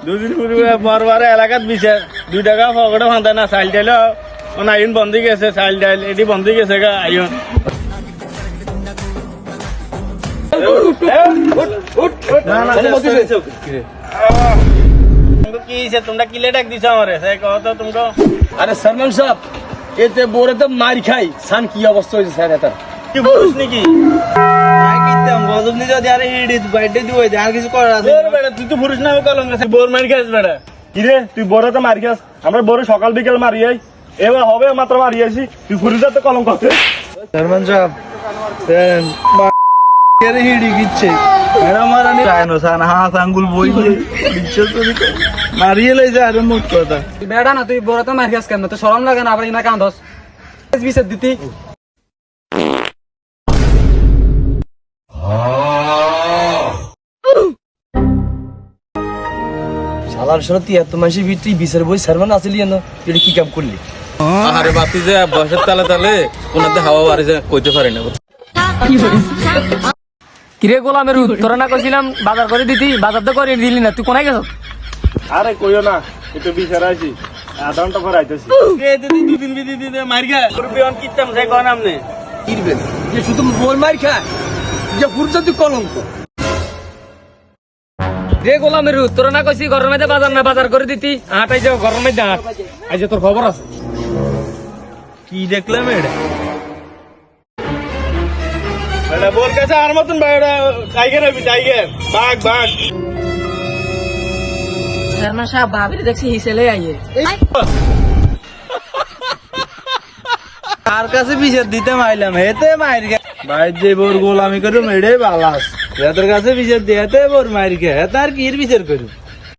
দুদিন বারবারে এলাকাত বিচার 2 টাকা পকেটে ফান্দা না চাইল ডাইল আইন বন্ধ গেছে চাইল ডাইল এটি বন্ধ গেছে গা আইন কি তোমরা কিলে ডাক দিছো আমারে কহ তো তোমরা আরে সরমান সাহেব এতে বোরে তো মার খাই সান কি অবস্থা হয়েছে স্যার এটা কি বুঝছ নাকি গজব নি যদি আরে হিড়ি বাইটে দিই আর কিছু করার আছে বেটা তুই তো পুরুষ না কলঙ্ক আছে বোর মার খাস বেটা কি রে তুই বড় তো মারি খাস আমরা বড় সকাল বিকেল মারি আই এবার হবে মাত্র মারি আইছি তুই ফুরিজা তো কলঙ্ক আছে শর্মান সাহেব কেরে হিড়ি গিচ্ছে এরা মারানি রায়নো সান হাত আঙ্গুল বই বিশ্বাস করি মারিয়ে লই যা আর মুখ কথা বেড়া না তুই বড় তো মার খাস কেন তো শরম লাগে না আবার ইনা কান্দস বিচার দিতি শালার শরতি এত মাসের ভিতরে বিচার বই সারমান আসলি না এটা কি কাম করলি আরে বাতি যে বসের তালে তালে ওনাতে হাওয়া বাড়ি যে কইতে পারে না কিরে গোলামের তোরা না কইছিলাম বাজার করে দিতি বাজার তো করে দিলি না তুই কোনায় গেছ আরে কইও না একটু বিচার আইছি আধা ঘন্টা পর আইতেছি কে দিদি দুদিন বিদি দিদি মার গা রুপিয়ন কিতাম সে কোন আমনে কিরবেন যে শুধু বল মার খায় যে ফুরসত কলঙ্ক রে গোলামের তোরা না কইছি ঘরের মধ্যে বাজার না বাজার করে দিতি আটাই যাও ঘরের মধ্যে আট আজ তোর খবর আছে কি দেখলাম এটা বেটা বোর কাছে আর মতন বেটা টাইগার হবে টাইগার বাঘ বাঘ শর্মা সাহেব ভাবির দেখছি হিসেলে আইয়ে আর কাছে বিচার দিতে মাইলাম হেতে মাইর গে ভাই যে বোর গোলামি করু মেড়ে বালাস এদের কাছে বিচার দিতে বোর মাইর গে হেতে আর কি বিচার করু